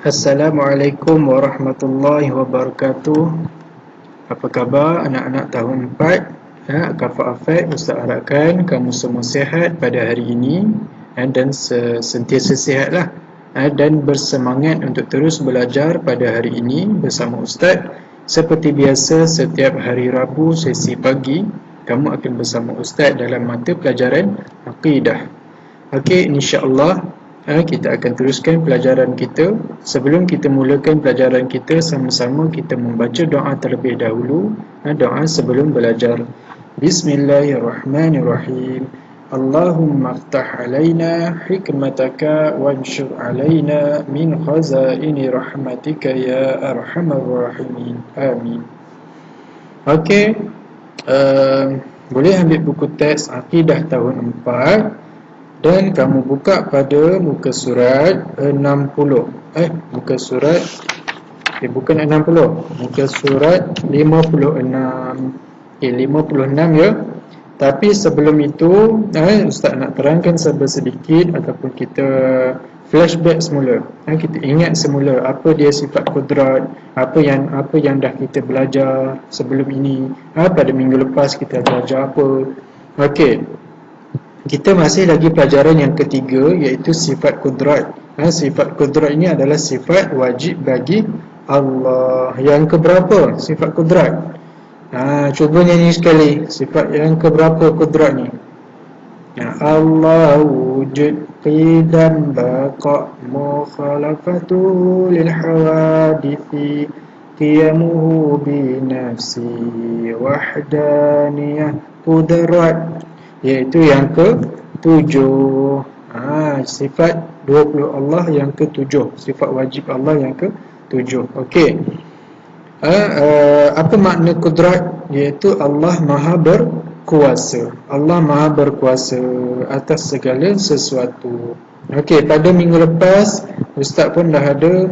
Assalamualaikum warahmatullahi wabarakatuh. Apa khabar anak-anak tahun 4? Kafa Afek, Ustaz harapkan kamu semua sihat pada hari ini dan sentiasa sihatlah dan bersemangat untuk terus belajar pada hari ini bersama Ustaz. Seperti biasa, setiap hari Rabu sesi pagi kamu akan bersama Ustaz dalam mata pelajaran Aqidah. Okey, insya-Allah kita akan teruskan pelajaran kita. Sebelum kita mulakan pelajaran kita, sama-sama kita membaca doa terlebih dahulu. Doa sebelum belajar. Bismillahirrahmanirrahim. Allahumma aftah alaina hikmataka wanshur alaina min khazaini rahmatika ya arhamar rahimin. Amin. Okey, boleh ambil buku teks Aqidah tahun 4 dan kamu buka pada muka surat 60. Muka surat bukan 60, muka surat 56. 56 ya. Tapi sebelum itu Ustaz nak terangkan sedikit ataupun kita flashback semula. Kita ingat semula apa dia sifat kudrat, apa yang dah kita belajar sebelum ini. Pada minggu lepas kita belajar apa. Okey. Kita masih lagi pelajaran yang ketiga, iaitu sifat kudrat. Sifat kudrat ini adalah sifat wajib bagi Allah. Yang keberapa sifat kudrat? Cuba nyanyi sekali. Sifat yang keberapa kudrat ni? Allah wujud qidam baqa mukhalafatu lil hawadithi qiyamuhu bi nafsi wahdaniyah kudrat, iaitu yang ke-7. Sifat 20 Allah yang ke-7, sifat wajib Allah yang ke-7. Okey. Apa makna kudrat? Iaitu Allah Maha berkuasa. Allah Maha berkuasa atas segala sesuatu. Okey, pada minggu lepas Ustaz pun dah ada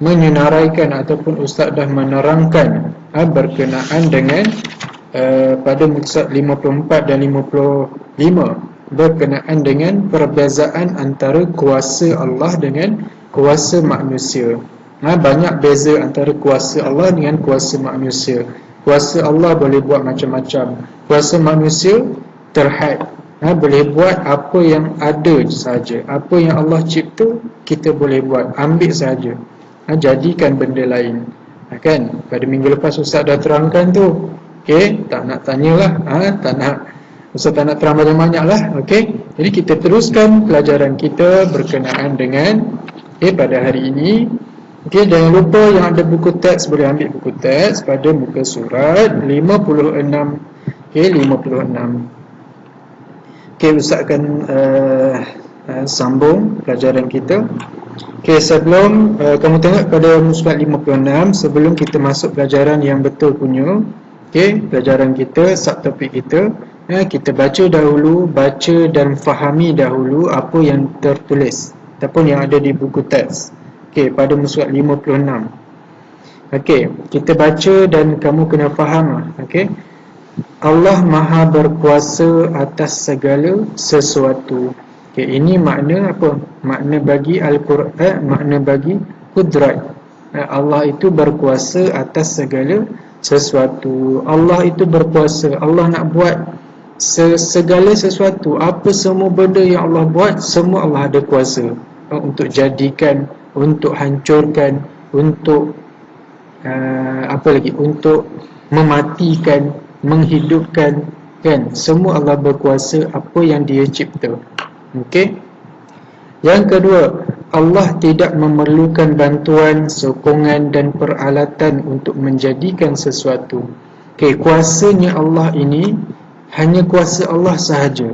menyenaraikan ataupun Ustaz dah menerangkan berkenaan dengan pada muka 54 dan 55 berkenaan dengan perbezaan antara kuasa Allah dengan kuasa manusia. Banyak beza antara kuasa Allah dengan kuasa manusia. Kuasa Allah boleh buat macam-macam. Kuasa manusia terhad, boleh buat apa yang ada saja. Apa yang Allah cipta kita boleh buat, ambil saja, jadikan benda lain. Kan pada minggu lepas Ustaz dah terangkan tu. Okey, tak nak tanyalah, Ustaz tak nak terang banyak-banyak lah. Okey, jadi kita teruskan pelajaran kita berkenaan dengan pada hari ini. Okey, jangan lupa yang ada buku teks boleh ambil buku teks pada muka surat 56. Okey, 56. Okey, Ustaz akan sambung pelajaran kita. Okey, sebelum kamu tengok pada muka surat 56, sebelum kita masuk pelajaran yang betul punya. Okey, pelajaran kita, subtopik kita, kita baca dahulu, baca dan fahami dahulu apa yang tertulis ataupun yang ada di buku teks. Okey, pada muka surat 56. Okey, kita baca dan kamu kena faham. Okey. Allah Maha berkuasa atas segala sesuatu. Okey, ini makna apa? Makna bagi Al-Quran, makna bagi kudrat. Allah itu berkuasa atas segala sesuatu. Allah itu berkuasa. Allah nak buat segala sesuatu. Apa semua benda yang Allah buat, semua Allah ada kuasa untuk jadikan, untuk hancurkan, untuk untuk mematikan, menghidupkan, kan? Semua Allah berkuasa apa yang Dia cipta. Okey. Yang kedua, Allah tidak memerlukan bantuan, sokongan dan peralatan untuk menjadikan sesuatu. Okey, kuasanya Allah ini hanya kuasa Allah sahaja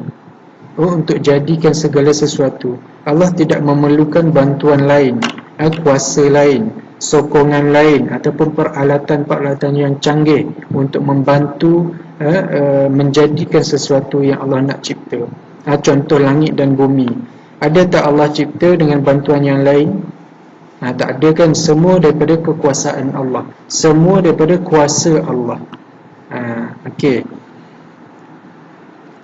untuk jadikan segala sesuatu. Allah tidak memerlukan bantuan lain, kuasa lain, sokongan lain ataupun peralatan-peralatan yang canggih untuk membantu menjadikan sesuatu yang Allah nak cipta. Contoh langit dan bumi. Ada tak Allah cipta dengan bantuan yang lain? Tak ada kan? Semua daripada kekuasaan Allah, semua daripada kuasa Allah. Okey.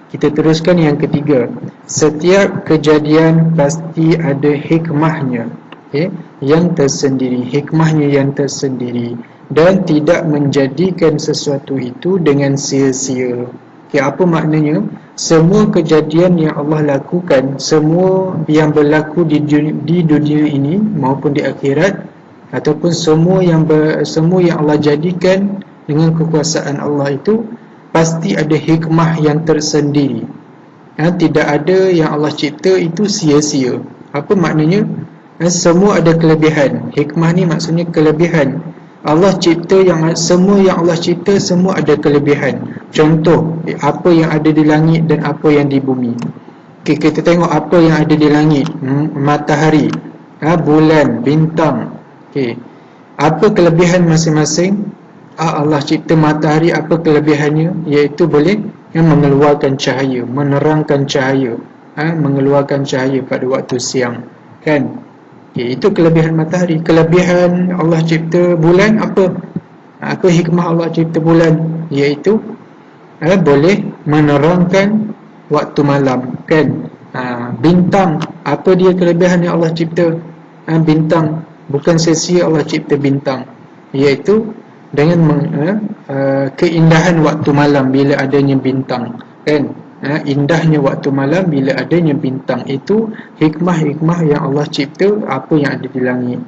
Kita teruskan yang ketiga. Setiap kejadian pasti ada hikmahnya. Okay, yang tersendiri, hikmahnya yang tersendiri, dan tidak menjadikan sesuatu itu dengan sia-sia. Okay, apa maknanya? Semua kejadian yang Allah lakukan, semua yang berlaku di dunia ini maupun di akhirat, ataupun semua yang Allah jadikan dengan kekuasaan Allah itu pasti ada hikmah yang tersendiri. Tidak ada yang Allah cipta itu sia-sia. Apa maknanya? Semua ada kelebihan. Hikmah ni maksudnya kelebihan. Allah cipta semua yang Allah cipta semua ada kelebihan. Contoh, apa yang ada di langit dan apa yang di bumi. Okay, kita tengok apa yang ada di langit. Matahari, bulan, bintang. Okay, apa kelebihan masing-masing? Allah cipta matahari, apa kelebihannya? Iaitu boleh mengeluarkan cahaya, menerangkan cahaya, mengeluarkan cahaya pada waktu siang, kan? Okay, itu kelebihan matahari. Kelebihan Allah cipta bulan apa? Apa hikmah Allah cipta bulan? Iaitu boleh menerangkan waktu malam, kan? Bintang, apa dia kelebihan yang Allah cipta? Bintang, bukan sia-sia Allah cipta bintang, iaitu dengan keindahan waktu malam bila adanya bintang, kan? Indahnya waktu malam bila adanya bintang. Itu hikmah-hikmah yang Allah cipta apa yang ada di langit.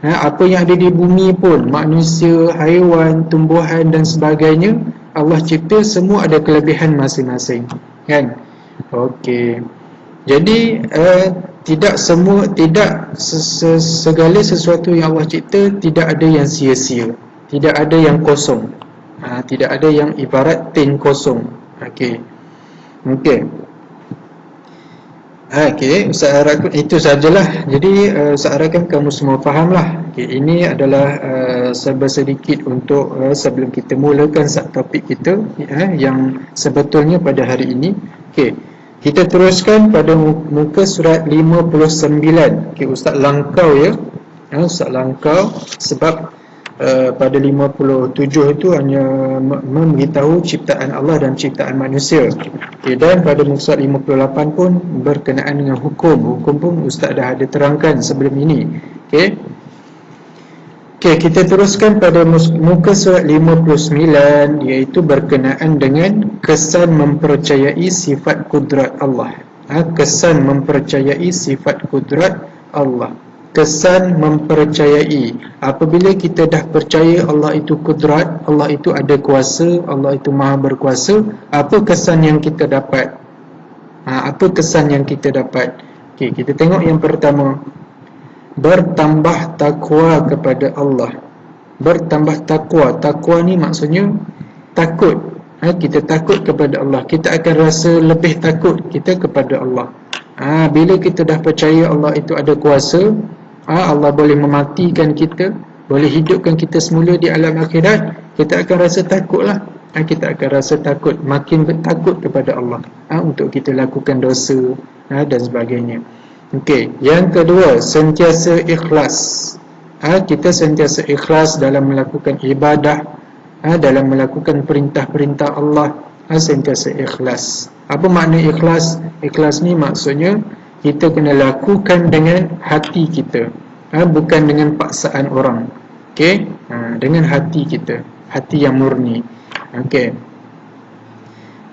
Apa yang ada di bumi pun, manusia, haiwan, tumbuhan dan sebagainya, Allah cipta semua ada kelebihan masing-masing, kan? Okey. Jadi segala sesuatu yang Allah cipta tidak ada yang sia-sia, tidak ada yang kosong, tidak ada yang ibarat tin kosong. Okey. Okey, Ustaz harapkan itu sajalah. Jadi Ustaz harapkan kamu semua fahamlah. Okey, ini adalah sedikit untuk sebelum kita mulakan topik kita yang sebetulnya pada hari ini. Okey, kita teruskan pada muka surat 59. Okey, Ustaz langkau ya. Ustaz langkau sebab pada 57 itu hanya memberitahu ciptaan Allah dan ciptaan manusia. Okay, dan pada muka surat 58 pun berkenaan dengan hukum pun Ustaz dah ada terangkan sebelum ini. Okay, kita teruskan pada muka surat 59, iaitu berkenaan dengan kesan mempercayai sifat kudrat Allah. Kesan mempercayai sifat kudrat Allah. Kesan mempercayai, apabila kita dah percaya Allah itu kudrat, Allah itu ada kuasa, Allah itu maha berkuasa, apa kesan yang kita dapat? Apa kesan yang kita dapat? Okay, kita tengok yang pertama, bertambah takwa kepada Allah. Bertambah takwa. Takwa ni maksudnya takut. Kita takut kepada Allah, kita akan rasa lebih takut kita kepada Allah. Bila kita dah percaya Allah itu ada kuasa, Allah boleh mematikan kita, boleh hidupkan kita semula di alam akhirat, kita akan rasa takutlah. Kita akan rasa takut, makin takut kepada Allah untuk kita lakukan dosa dan sebagainya. Okey, yang kedua, sentiasa ikhlas. Kita sentiasa ikhlas dalam melakukan ibadah, dalam melakukan perintah-perintah Allah, sentiasa ikhlas. Apa makna ikhlas? Ikhlas ni maksudnya kita kena lakukan dengan hati kita, bukan dengan paksaan orang. Okey, dengan hati kita, hati yang murni. Okey.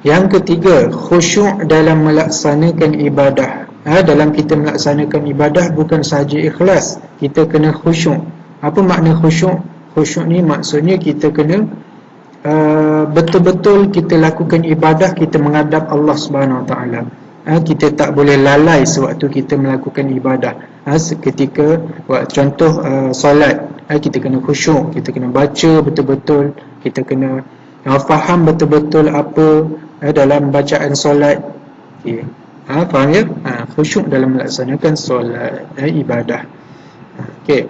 Yang ketiga, khusyuk dalam melaksanakan ibadah. Dalam kita melaksanakan ibadah bukan sahaja ikhlas, kita kena khusyuk. Apa makna khusyuk? Khusyuk ni maksudnya kita kena betul-betul kita lakukan ibadah, kita menghadap Allah Subhanahu Wa Taala. Kita tak boleh lalai sewaktu kita melakukan ibadah. Ketika contoh solat, kita kena khusyuk, kita kena baca betul-betul, kita kena faham betul-betul apa dalam bacaan solat. Okay. Faham ya? Khusyuk dalam melaksanakan solat, ibadah. Okey.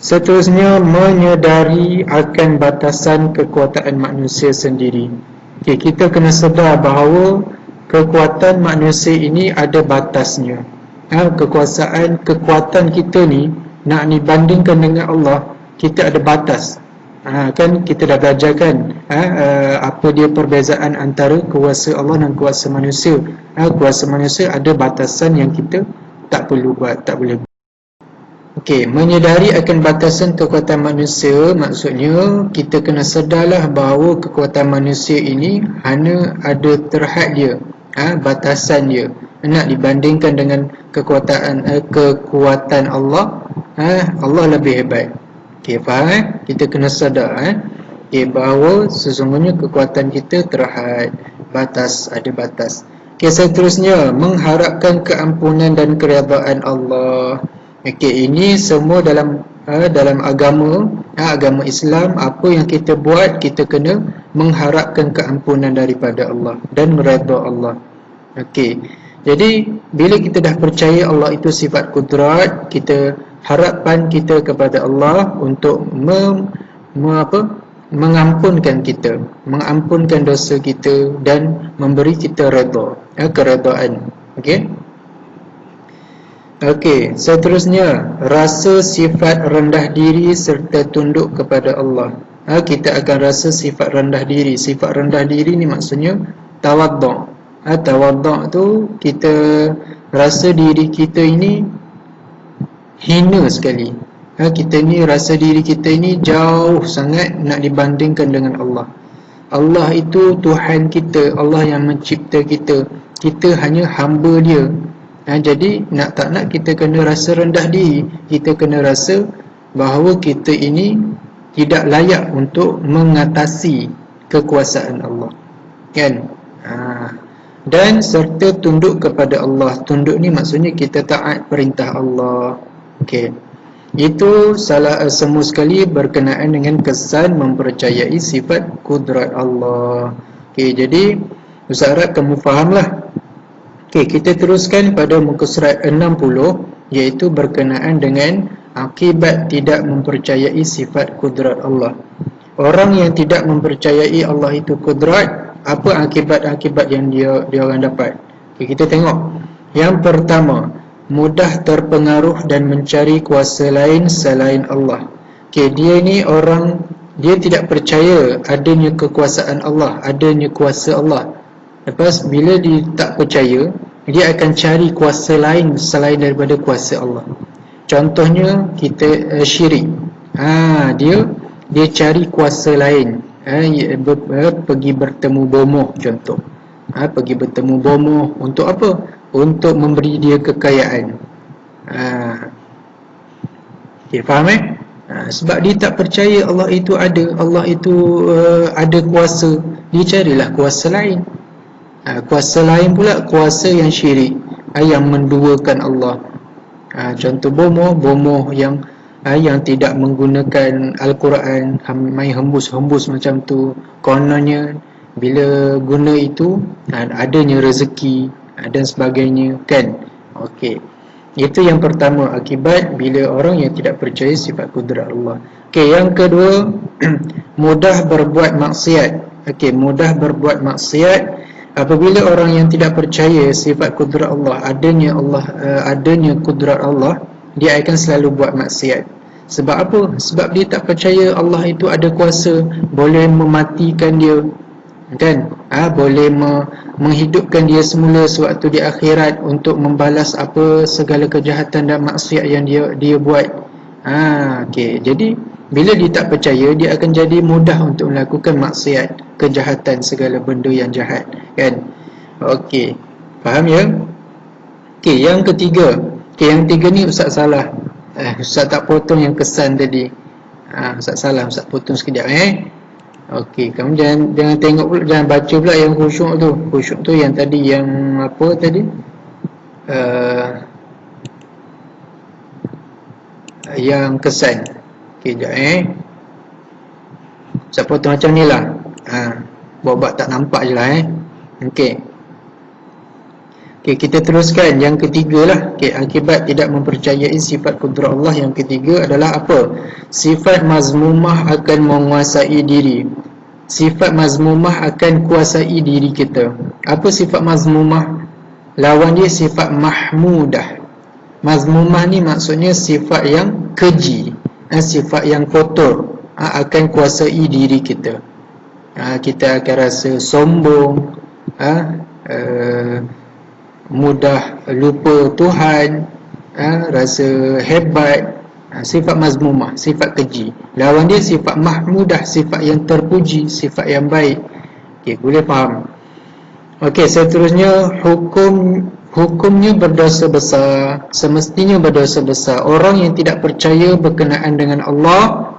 Seterusnya, menyedari akan batasan kekuatan manusia sendiri. Okay, kita kena sedar bahawa kekuatan manusia ini ada batasnya. Kekuatan kita ni nak dibandingkan dengan Allah, kita ada batas. Kan kita dah belajar kan apa dia perbezaan antara kuasa Allah dan kuasa manusia. Kuasa manusia ada batasan yang kita tak perlu buat, tak boleh buat. Okey, menyedari akan batasan kekuatan manusia, maksudnya kita kena sedarlah bahawa kekuatan manusia ini hanya ada terhad dia, batasan dia. Nak dibandingkan dengan kekuatan Allah, Allah lebih hebat. Okey, faham? Kita kena sedar bahawa sesungguhnya kekuatan kita terhad, ada batas. Okey, seterusnya mengharapkan keampunan dan keredaan Allah. Okey, ini semua dalam agama Islam. Apa yang kita buat, kita kena mengharapkan keampunan daripada Allah dan redha Allah. Okey, jadi bila kita dah percaya Allah itu sifat kudrat, kita harapan kita kepada Allah untuk mengampunkan kita, mengampunkan dosa kita dan memberi kita redha, keredaan. Okey. Okey, seterusnya rasa sifat rendah diri serta tunduk kepada Allah. Kita akan rasa sifat rendah diri. Sifat rendah diri ni maksudnya tawaddu'. Tawaddu' tu kita rasa diri kita ini hina sekali. Kita ni rasa diri kita ini jauh sangat nak dibandingkan dengan Allah. Allah itu Tuhan kita, Allah yang mencipta kita. Kita hanya hamba dia. Jadi nak tak nak kita kena rasa rendah diri. Kita kena rasa bahawa kita ini tidak layak untuk mengatasi kekuasaan Allah, kan? Dan serta tunduk kepada Allah. Tunduk ni maksudnya kita taat perintah Allah. Okey, itu semua sekali berkenaan dengan kesan mempercayai sifat kudrat Allah. Okey, jadi Ustaz harap kamu fahamlah. Okey, kita teruskan pada muka surat 60, iaitu berkenaan dengan akibat tidak mempercayai sifat kudrat Allah. Orang yang tidak mempercayai Allah itu kudrat, apa akibat-akibat yang dia orang dapat? Okey, kita tengok. Yang pertama, mudah terpengaruh dan mencari kuasa lain selain Allah. Okey, dia ni orang, dia tidak percaya adanya kekuasaan Allah, adanya kuasa Allah. Lepas bila dia tak percaya, dia akan cari kuasa lain selain daripada kuasa Allah. Contohnya kita syirik. Dia cari kuasa lain. Pergi bertemu bomoh contoh. Pergi bertemu bomoh untuk apa? Untuk memberi dia kekayaan. Okay, faham sebab dia tak percaya Allah itu ada, Allah itu ada kuasa. Dia carilah kuasa lain. Kuasa lain pula kuasa yang syirik, yang menduakan Allah. Contoh bomoh yang tidak menggunakan Al-Quran, main hembus-hembus macam tu. Kononnya bila guna itu adanya rezeki dan sebagainya, kan? Okey, itu yang pertama, akibat bila orang yang tidak percaya sifat kudrat Allah. Okey, yang kedua, mudah berbuat maksiat. Okey, mudah berbuat maksiat. Apabila orang yang tidak percaya sifat kudrat Allah, adanya kudrat Allah, dia akan selalu buat maksiat. Sebab apa? Sebab dia tak percaya Allah itu ada kuasa, boleh mematikan dia, kan? Boleh menghidupkan dia semula sewaktu di akhirat untuk membalas apa segala kejahatan dan maksiat yang dia buat. Okey, jadi bila dia tak percaya, dia akan jadi mudah untuk melakukan maksiat, kejahatan, segala benda yang jahat, kan? Okey, faham ya? Okey, yang ketiga. Okey, yang tiga ni Ustaz salah. Ustaz tak potong yang kesan tadi. Ustaz salah, Ustaz potong sekejap Okey, kamu jangan tengok pula, jangan baca pula yang khusyuk tu. Khusyuk tu yang tadi, yang apa tadi? Yang kesan. Okey, sekejap Ustaz potong macam ni lah. Buat tak nampak je lah Okey, kita teruskan. Yang ketiga lah. Okey, akibat tidak mempercayai sifat kudrat Allah, yang ketiga adalah apa? Sifat mazmumah akan menguasai diri. Sifat mazmumah akan kuasai diri kita. Apa sifat mazmumah? Lawan dia sifat mahmudah. Mazmumah ni maksudnya sifat yang keji, sifat yang kotor, akan kuasai diri kita. Kita akan rasa sombong, mudah lupa Tuhan, rasa hebat, Sifat mazmumah, sifat keji. Lawan dia sifat mahmudah, sifat yang terpuji, sifat yang baik. Okey, boleh faham? Okey, seterusnya hukumnya berdosa besar, semestinya berdosa besar. Orang yang tidak percaya berkenaan dengan Allah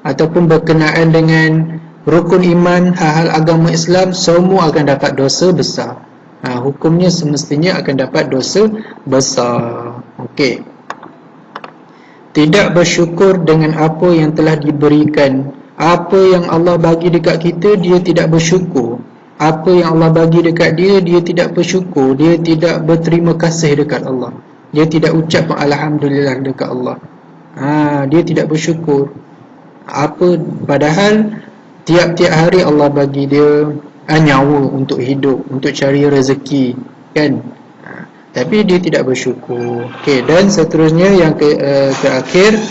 ataupun berkenaan dengan rukun iman, hal-hal agama Islam, semua akan dapat dosa besar. Hukumnya semestinya akan dapat dosa besar. Okey. Tidak bersyukur dengan apa yang telah diberikan. Apa yang Allah bagi dekat kita, dia tidak bersyukur. Apa yang Allah bagi dekat dia, dia tidak bersyukur. Dia tidak berterima kasih dekat Allah. Dia tidak ucap alhamdulillah dekat Allah. Dia tidak bersyukur. Padahal tiap-tiap hari Allah bagi dia nyawa untuk hidup, untuk cari rezeki, kan? Tapi dia tidak bersyukur. Okey, dan seterusnya yang terakhir,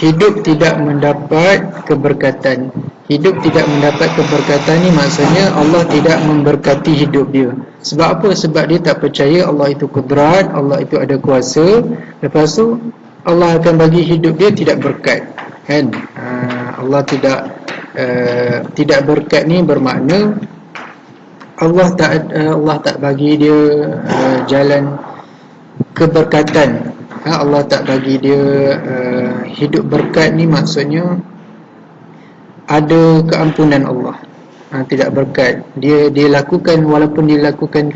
hidup tidak mendapat keberkatan. Hidup tidak mendapat keberkatan ni maksudnya Allah tidak memberkati hidup dia. Sebab apa? Sebab dia tak percaya Allah itu kudrat, Allah itu ada kuasa. Lepas tu Allah akan bagi hidup dia tidak berkat, kan? Allah tidak berkat ni bermakna Allah tak bagi dia jalan keberkatan. Allah tak bagi dia hidup berkat ni maksudnya ada keampunan Allah. Tidak berkat. Dia lakukan, walaupun dia lakukan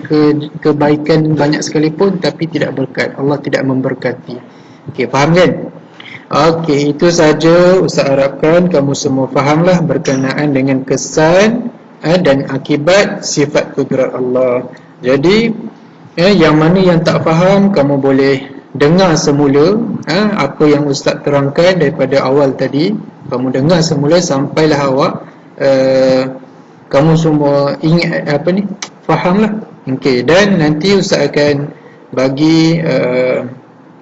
kebaikan banyak sekalipun, tapi tidak berkat. Allah tidak memberkati. Okey, faham kan? Okey, itu saja Ustaz harapkan kamu semua fahamlah berkenaan dengan kesan dan akibat sifat kudrat Allah. Jadi yang mana yang tak faham, kamu boleh dengar semula apa yang Ustaz terangkan daripada awal tadi. Kamu dengar semula sampailah awak kamu semua ingat fahamlah. Okey, dan nanti Ustaz akan bagi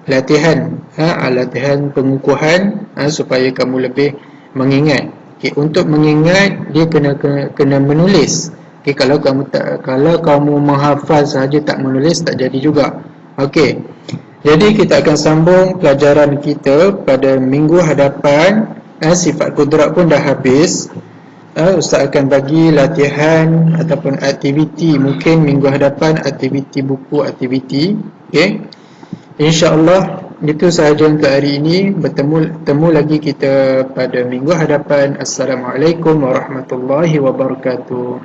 latihan pengukuhan supaya kamu lebih mengingat. Okay, untuk mengingat dia kena menulis. Okay, kalau kamu menghafal sahaja tak menulis tak jadi juga. Okey. Jadi kita akan sambung pelajaran kita pada minggu hadapan. Sifat kudrat pun dah habis. Ustaz akan bagi latihan ataupun aktiviti, mungkin minggu hadapan aktiviti buku aktiviti. Okey. InsyaAllah itu sahaja untuk hari ini. Bertemu lagi kita pada minggu hadapan. Assalamualaikum warahmatullahi wabarakatuh.